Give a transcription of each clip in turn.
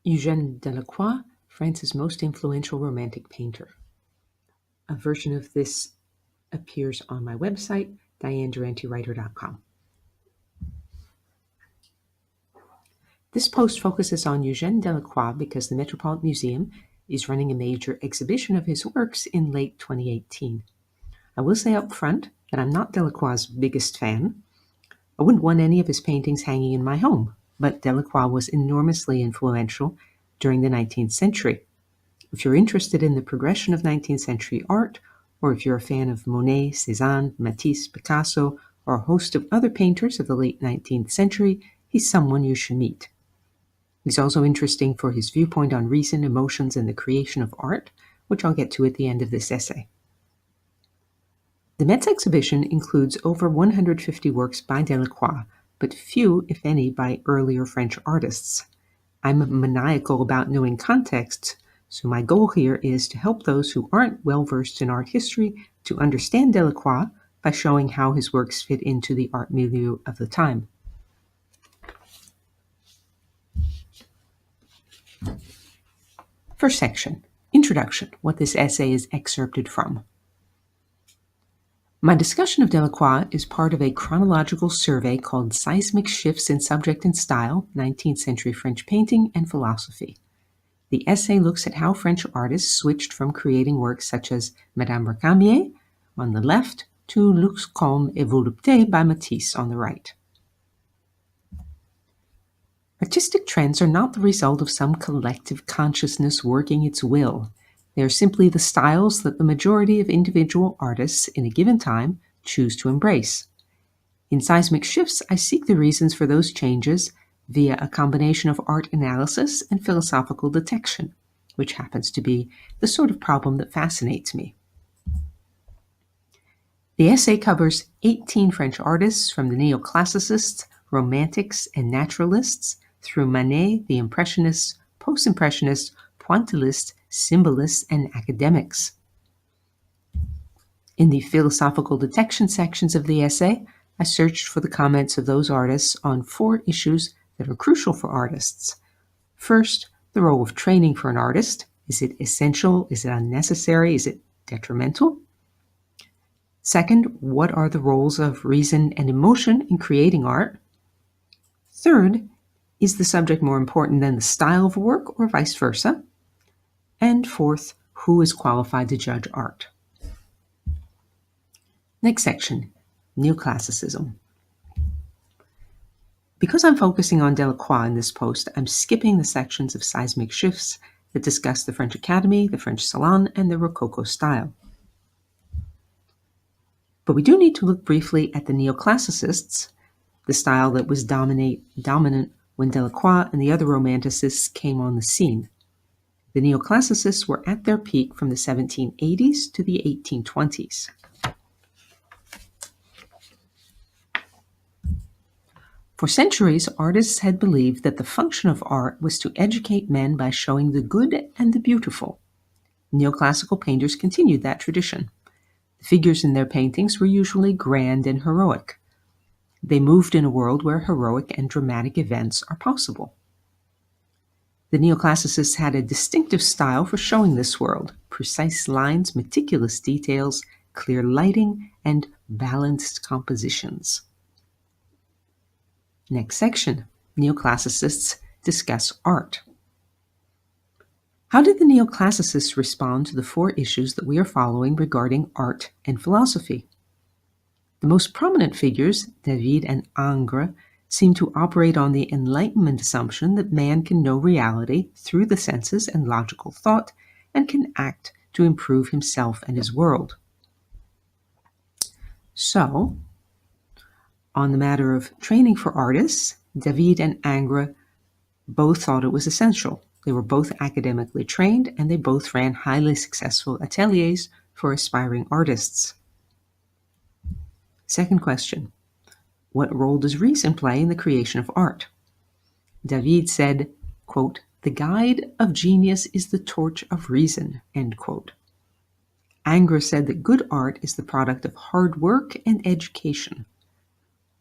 Eugene Delacroix, France's most influential romantic painter. A version of this appears on my website, dianedurantewriter.com. This post focuses on Eugene Delacroix because the Metropolitan Museum is running a major exhibition of his works in late 2018. I will say up front that I'm not Delacroix's biggest fan. I wouldn't want any of his paintings hanging in my home, but Delacroix was enormously influential during the 19th century. If you're interested in the progression of 19th century art, or if you're a fan of Monet, Cézanne, Matisse, Picasso, or a host of other painters of the late 19th century, he's someone you should meet. He's also interesting for his viewpoint on reason, emotions, and the creation of art, which I'll get to at the end of this essay. The Met's exhibition includes over 150 works by Delacroix, but few, if any, by earlier French artists. I'm maniacal about knowing context, so my goal here is to help those who aren't well-versed in art history to understand Delacroix by showing how his works fit into the art milieu of the time. First section, Introduction, what this essay is excerpted from. My discussion of Delacroix is part of a chronological survey called Seismic Shifts in Subject and Style, 19th Century French Painting and Philosophy. The essay looks at how French artists switched from creating works such as Madame Récamier on the left to Luxe, Calme et Volupté by Matisse on the right. Artistic trends are not the result of some collective consciousness working its will. They are simply the styles that the majority of individual artists in a given time choose to embrace. In Seismic Shifts, I seek the reasons for those changes via a combination of art analysis and philosophical detection, which happens to be the sort of problem that fascinates me. The essay covers 18 French artists from the neoclassicists, romantics, and naturalists through Manet, the Impressionists, Post-Impressionists, Pointillists, Symbolists, and academics. In the philosophical detection sections of the essay, I searched for the comments of those artists on 4 issues that are crucial for artists. First, the role of training for an artist. Is it essential? Is it unnecessary? Is it detrimental? Second, what are the roles of reason and emotion in creating art? Third, is the subject more important than the style of work or vice versa? And fourth, who is qualified to judge art? Next section, Neoclassicism. Because I'm focusing on Delacroix in this post, I'm skipping the sections of Seismic Shifts that discuss the French Academy, the French Salon, and the Rococo style. But we do need to look briefly at the Neoclassicists, the style that was dominant when Delacroix and the other Romanticists came on the scene. The Neoclassicists were at their peak from the 1780s to the 1820s. For centuries, artists had believed that the function of art was to educate men by showing the good and the beautiful. Neoclassical painters continued that tradition. The figures in their paintings were usually grand and heroic. They moved in a world where heroic and dramatic events are possible. The Neoclassicists had a distinctive style for showing this world: precise lines, meticulous details, clear lighting, and balanced compositions. Next section, Neoclassicists discuss art. How did the Neoclassicists respond to the 4 issues that we are following regarding art and philosophy? The most prominent figures, David and Ingres, seem to operate on the Enlightenment assumption that man can know reality through the senses and logical thought and can act to improve himself and his world. So, on the matter of training for artists, David and Ingres both thought it was essential. They were both academically trained, and they both ran highly successful ateliers for aspiring artists. Second question, what role does reason play in the creation of art? David said, quote, "The guide of genius is the torch of reason," end quote. Ingres said that good art is the product of hard work and education.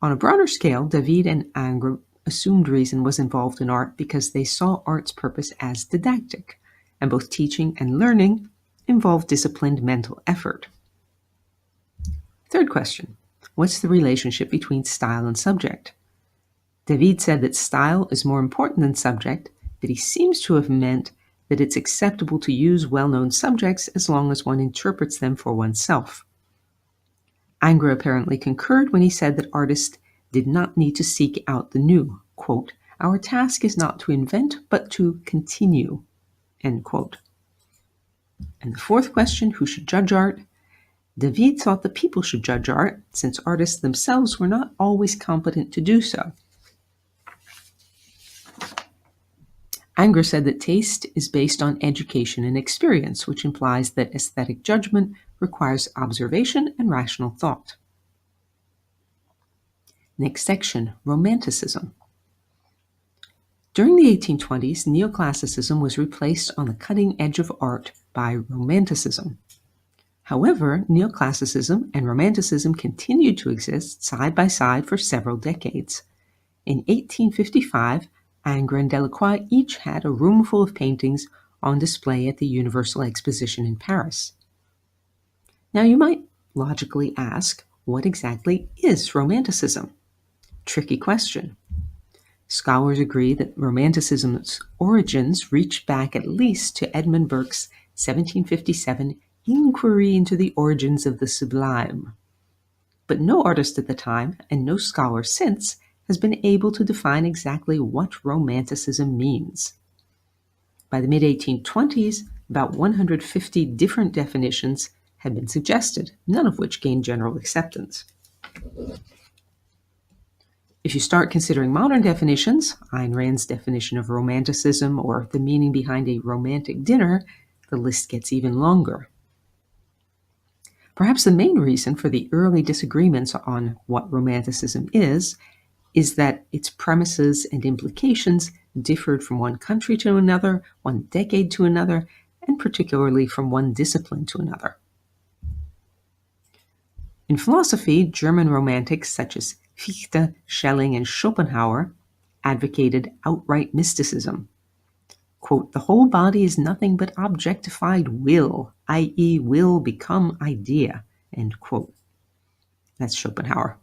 On a broader scale, David and Ingres assumed reason was involved in art because they saw art's purpose as didactic, and both teaching and learning involved disciplined mental effort. Third question, what's the relationship between style and subject? David said that style is more important than subject, but he seems to have meant that it's acceptable to use well-known subjects as long as one interprets them for oneself. Ingres apparently concurred when he said that artists did not need to seek out the new. Quote, "Our task is not to invent, but to continue." End quote. And the fourth question, who should judge art? David thought that people should judge art, since artists themselves were not always competent to do so. Ingres said that taste is based on education and experience, which implies that aesthetic judgment requires observation and rational thought. Next section, Romanticism. During the 1820s, neoclassicism was replaced on the cutting edge of art by Romanticism. However, neoclassicism and Romanticism continued to exist side by side for several decades. In 1855, Ingres and Delacroix each had a room full of paintings on display at the Universal Exposition in Paris. Now you might logically ask, what exactly is Romanticism? Tricky question. Scholars agree that Romanticism's origins reach back at least to Edmund Burke's 1757 Inquiry into the Origins of the Sublime. But no artist at the time, and no scholar since, has been able to define exactly what Romanticism means. By the mid-1820s, about 150 different definitions had been suggested, none of which gained general acceptance. If you start considering modern definitions, Ayn Rand's definition of Romanticism or the meaning behind a romantic dinner, the list gets even longer. Perhaps the main reason for the early disagreements on what Romanticism is that its premises and implications differed from one country to another, one decade to another, and particularly from one discipline to another. In philosophy, German romantics such as Fichte, Schelling, and Schopenhauer advocated outright mysticism. Quote, "The whole body is nothing but objectified will, i.e. will become idea." End quote. That's Schopenhauer.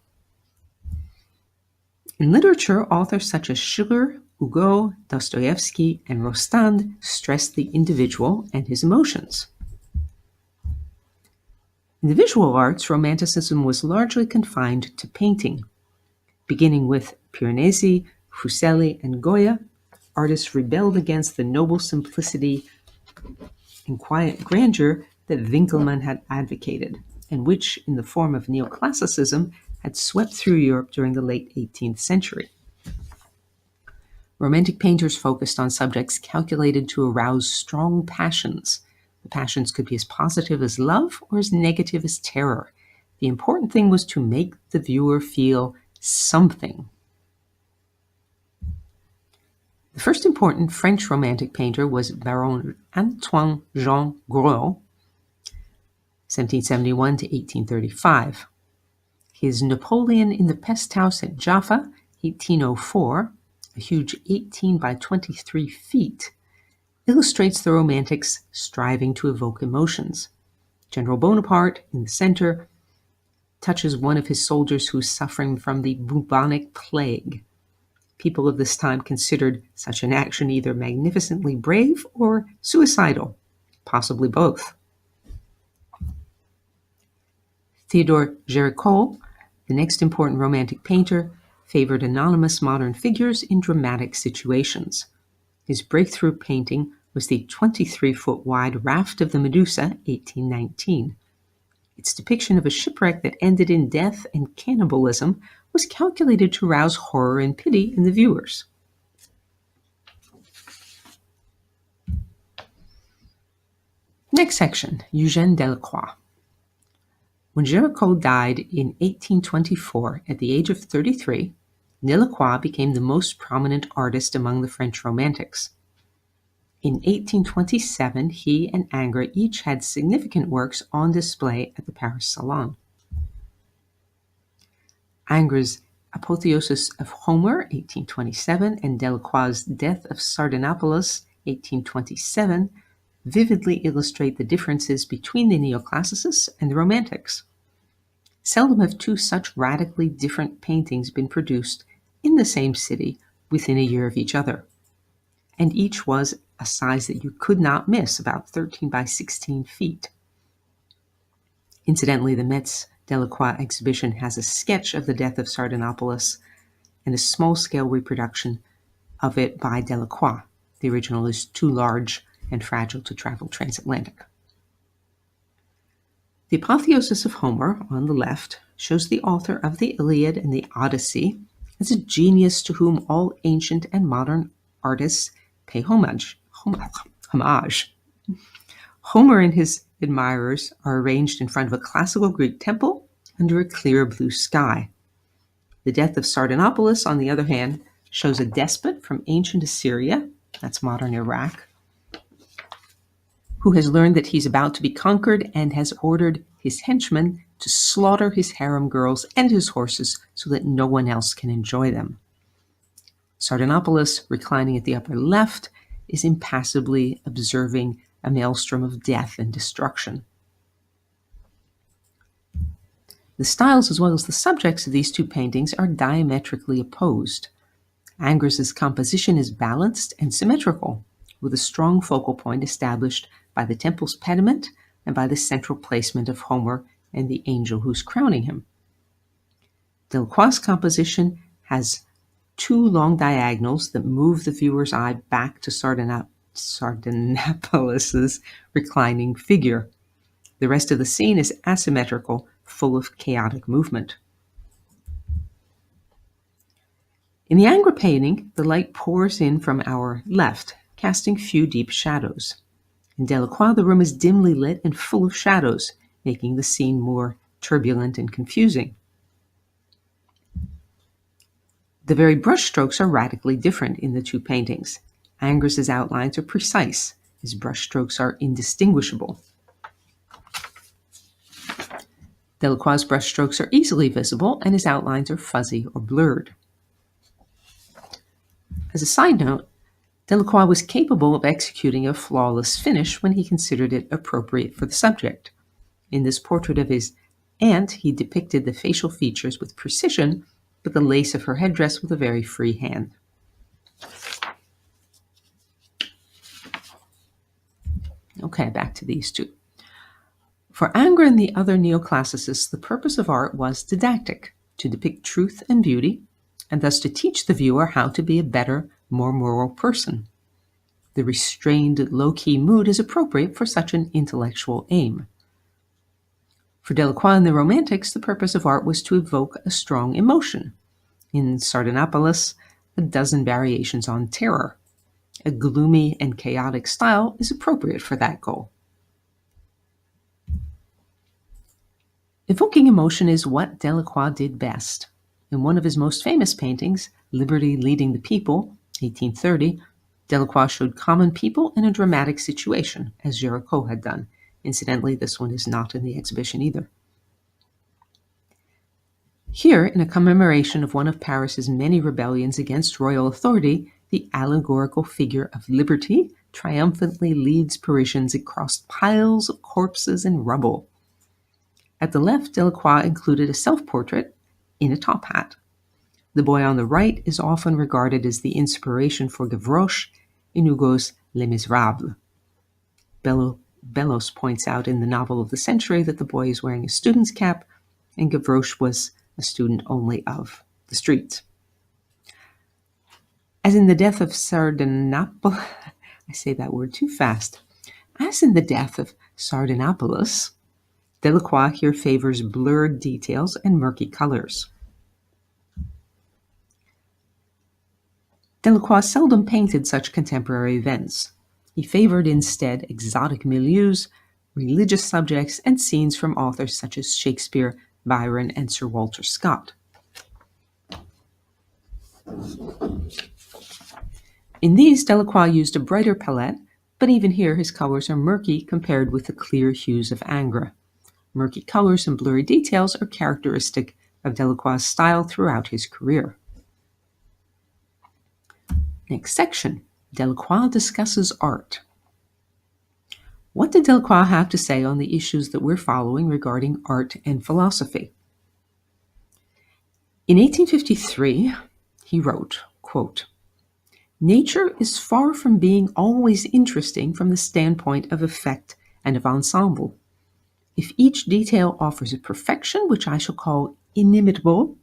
In literature, authors such as Schiller, Hugo, Dostoevsky, and Rostand stressed the individual and his emotions. In the visual arts, Romanticism was largely confined to painting. Beginning with Piranesi, Fuseli, and Goya, artists rebelled against the noble simplicity and quiet grandeur that Winkelmann had advocated, and which, in the form of neoclassicism, had swept through Europe during the late 18th century. Romantic painters focused on subjects calculated to arouse strong passions. The passions could be as positive as love or as negative as terror. The important thing was to make the viewer feel something. The first important French Romantic painter was Baron Antoine Jean Gros, 1771 to 1835. His Napoleon in the Pest House at Jaffa, 1804, a huge 18 by 23 feet, illustrates the Romantics striving to evoke emotions. General Bonaparte, in the center, touches one of his soldiers who's suffering from the bubonic plague. People of this time considered such an action either magnificently brave or suicidal, possibly both. Theodore Géricault, the next important Romantic painter, favored anonymous modern figures in dramatic situations. His breakthrough painting was the 23-foot wide Raft of the Medusa, 1819. Its depiction of a shipwreck that ended in death and cannibalism was calculated to rouse horror and pity in the viewers. Next section, Eugene Delacroix. When Géricault died in 1824 at the age of 33, Delacroix became the most prominent artist among the French Romantics. In 1827, he and Ingres each had significant works on display at the Paris Salon. Ingres' Apotheosis of Homer, 1827, and Delacroix's Death of Sardanapalus, 1827, vividly illustrate the differences between the neoclassicists and the Romantics. Seldom have two such radically different paintings been produced in the same city within a year of each other, and each was a size that you could not miss, about 13 by 16 feet. Incidentally, the Met's Delacroix exhibition has a sketch of the Death of Sardanapalus and a small-scale reproduction of it by Delacroix. The original is too large and fragile to travel transatlantic. The Apotheosis of Homer, on the left, shows the author of the Iliad and the Odyssey as a genius to whom all ancient and modern artists pay homage. Homer and his admirers are arranged in front of a classical Greek temple under a clear blue sky. The Death of Sardanapalus, on the other hand, shows a despot from ancient Assyria, that's modern Iraq, who has learned that he's about to be conquered and has ordered his henchmen to slaughter his harem girls and his horses so that no one else can enjoy them. Sardanapalus, reclining at the upper left, is impassively observing a maelstrom of death and destruction. The styles as well as the subjects of these two paintings are diametrically opposed. Angras's composition is balanced and symmetrical, with a strong focal point established by the temple's pediment and by the central placement of Homer and the angel who's crowning him. Delacroix's composition has two long diagonals that move the viewer's eye back to Sardanapalus' reclining figure. The rest of the scene is asymmetrical, full of chaotic movement. In the Angra painting, the light pours in from our left, casting few deep shadows. In Delacroix, the room is dimly lit and full of shadows, making the scene more turbulent and confusing. The very brushstrokes are radically different in the two paintings. Angras's outlines are precise. His brushstrokes are indistinguishable. Delacroix's brushstrokes are easily visible, and his outlines are fuzzy or blurred. As a side note, Delacroix was capable of executing a flawless finish when he considered it appropriate for the subject. In this portrait of his aunt, he depicted the facial features with precision, but the lace of her headdress with a very free hand. Okay, back to these two. For Angra and the other neoclassicists, the purpose of art was didactic, to depict truth and beauty, and thus to teach the viewer how to be a better, more moral person. The restrained, low-key mood is appropriate for such an intellectual aim. For Delacroix and the Romantics, the purpose of art was to evoke a strong emotion. In Sardanapalus, a dozen variations on terror. A gloomy and chaotic style is appropriate for that goal. Evoking emotion is what Delacroix did best. In one of his most famous paintings, Liberty Leading the People, 1830, Delacroix showed common people in a dramatic situation, as Géricault had done. Incidentally, this one is not in the exhibition either. Here, in a commemoration of one of Paris's many rebellions against royal authority, the allegorical figure of Liberty triumphantly leads Parisians across piles of corpses and rubble. At the left, Delacroix included a self-portrait in a top hat. The boy on the right is often regarded as the inspiration for Gavroche in Hugo's Les Miserables. Bellos points out in the novel of the century that the boy is wearing a student's cap, and Gavroche was a student only of the streets. As in the Death of Sardanapalus, I say that word too fast. As in the Death of Sardanapalus, Delacroix here favors blurred details and murky colors. Delacroix seldom painted such contemporary events. He favored instead exotic milieus, religious subjects, and scenes from authors such as Shakespeare, Byron, and Sir Walter Scott. In these, Delacroix used a brighter palette, but even here his colors are murky compared with the clear hues of Ingres. Murky colors and blurry details are characteristic of Delacroix's style throughout his career. Next section, Delacroix discusses art. What did Delacroix have to say on the issues that we're following regarding art and philosophy? In 1853, he wrote, quote, "Nature is far from being always interesting from the standpoint of effect and of ensemble. If each detail offers a perfection which I shall call inimitable,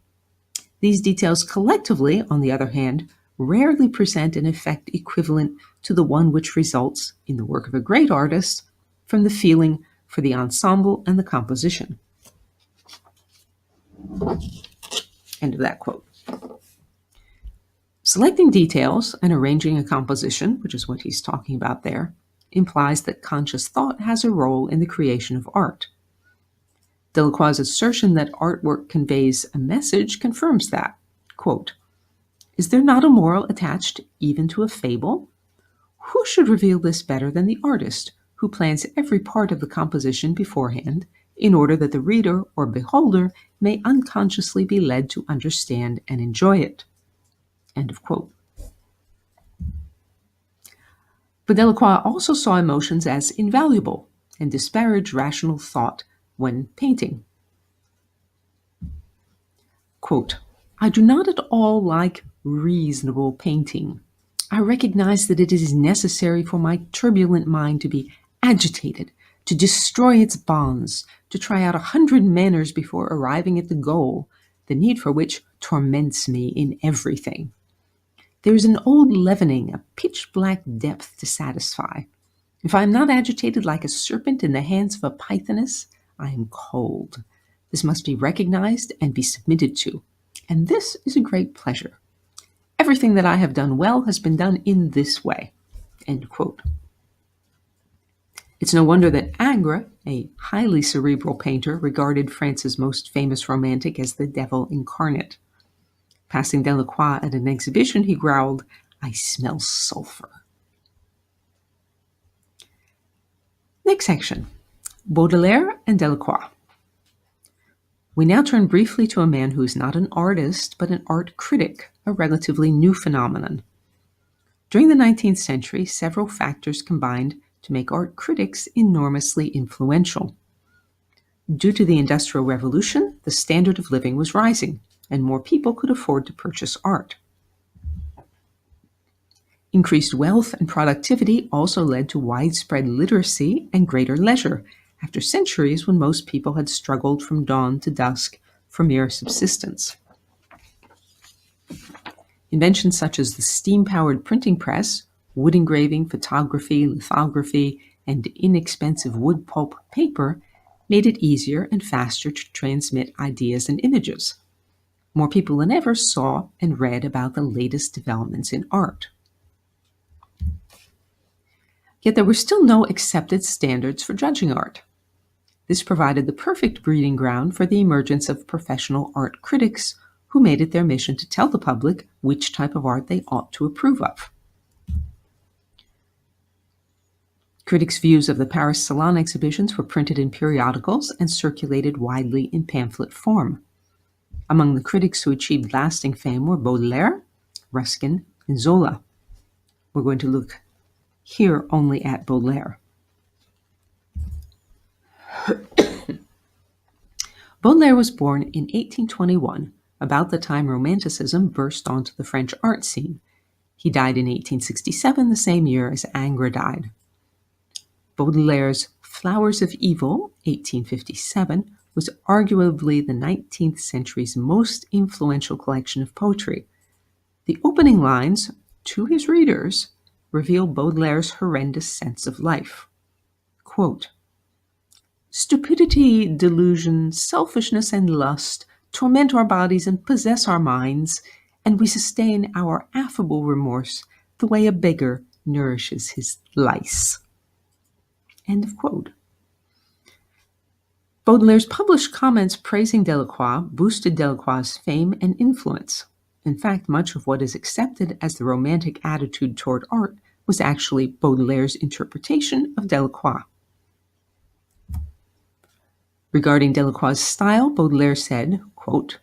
these details collectively, on the other hand, rarely present an effect equivalent to the one which results, in the work of a great artist, from the feeling for the ensemble and the composition." End of that quote. Selecting details and arranging a composition, which is what he's talking about there, implies that conscious thought has a role in the creation of art. Delacroix's assertion that artwork conveys a message confirms that. Quote, "Is there not a moral attached even to a fable? Who should reveal this better than the artist, who plans every part of the composition beforehand, in order that the reader or beholder may unconsciously be led to understand and enjoy it?" End of quote. But Delacroix also saw emotions as invaluable and disparaged rational thought when painting. Quote, "I do not at all like reasonable painting. I recognize that it is necessary for my turbulent mind to be agitated, to destroy its bonds, to try out 100 manners before arriving at the goal, the need for which torments me in everything. There is an old leavening, a pitch-black depth to satisfy. If I am not agitated like a serpent in the hands of a pythoness, I am cold. This must be recognized and be submitted to, and this is a great pleasure. Everything that I have done well has been done in this way." End quote. It's no wonder that Ingres, a highly cerebral painter, regarded France's most famous romantic as the devil incarnate. Passing Delacroix at an exhibition, he growled, "I smell sulfur." Next section, Baudelaire and Delacroix. We now turn briefly to a man who is not an artist, but an art critic, a relatively new phenomenon. During the 19th century, several factors combined to make art critics enormously influential. Due to the Industrial Revolution, the standard of living was rising, and more people could afford to purchase art. Increased wealth and productivity also led to widespread literacy and greater leisure, after centuries when most people had struggled from dawn to dusk for mere subsistence. Inventions such as the steam-powered printing press, wood engraving, photography, lithography, and inexpensive wood pulp paper made it easier and faster to transmit ideas and images. More people than ever saw and read about the latest developments in art. Yet there were still no accepted standards for judging art. This provided the perfect breeding ground for the emergence of professional art critics who made it their mission to tell the public which type of art they ought to approve of. Critics' views of the Paris Salon exhibitions were printed in periodicals and circulated widely in pamphlet form. Among the critics who achieved lasting fame were Baudelaire, Ruskin, and Zola. We're going to look here only at Baudelaire. Baudelaire was born in 1821, about the time Romanticism burst onto the French art scene. He died in 1867, the same year as Ingres died. Baudelaire's Flowers of Evil, 1857, was arguably the 19th century's most influential collection of poetry. The opening lines, to his readers, reveal Baudelaire's horrendous sense of life. Quote, "Stupidity, delusion, selfishness, and lust torment our bodies and possess our minds, and we sustain our affable remorse the way a beggar nourishes his lice." End of quote. Baudelaire's published comments praising Delacroix boosted Delacroix's fame and influence. In fact, much of what is accepted as the romantic attitude toward art was actually Baudelaire's interpretation of Delacroix. Regarding Delacroix's style, Baudelaire said, quote,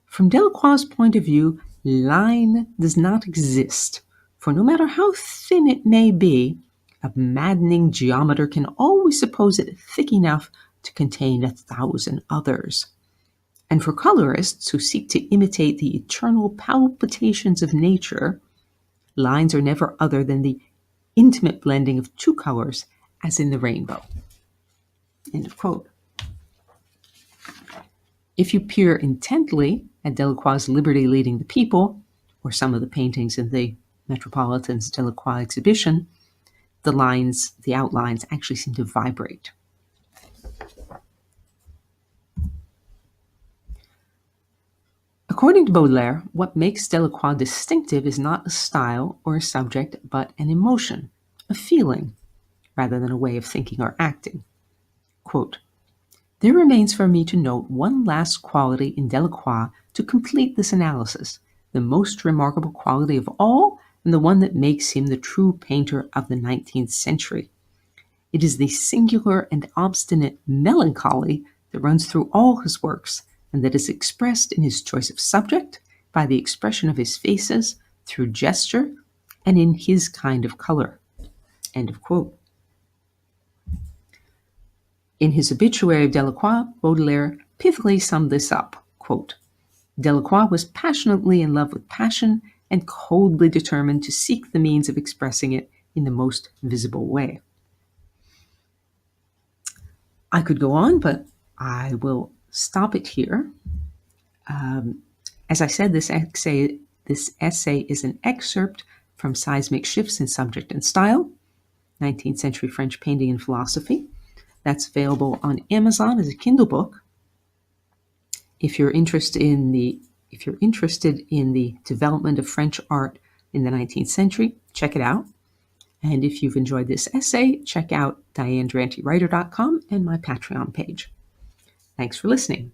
From Delacroix's point of view, line does not exist, for no matter how thin it may be, a maddening geometer can always suppose it thick enough to contain 1,000 others. And for colorists who seek to imitate the eternal palpitations of nature, lines are never other than the intimate blending of two colors, as in the rainbow. End of quote. If you peer intently at Delacroix's Liberty Leading the People, or some of the paintings in the Metropolitan's Delacroix exhibition, the outlines actually seem to vibrate. According to Baudelaire, what makes Delacroix distinctive is not a style or a subject, but an emotion, a feeling, rather than a way of thinking or acting. Quote, "There remains for me to note one last quality in Delacroix to complete this analysis, the most remarkable quality of all, and the one that makes him the true painter of the 19th century. It is the singular and obstinate melancholy that runs through all his works, and that is expressed in his choice of subject, by the expression of his faces, through gesture, and in his kind of color." End of quote. In his obituary of Delacroix, Baudelaire pithily summed this up, quote, "Delacroix was passionately in love with passion and coldly determined to seek the means of expressing it in the most visible way." I could go on, but I will stop it here. As I said, this essay is an excerpt from Seismic Shifts in Subject and Style, 19th Century French Painting and Philosophy. That's available on Amazon as a Kindle book. If you're interested in the development of French art in the 19th century, check it out. And if you've enjoyed this essay, check out DianeDuranteWriter.com and my Patreon page. Thanks for listening.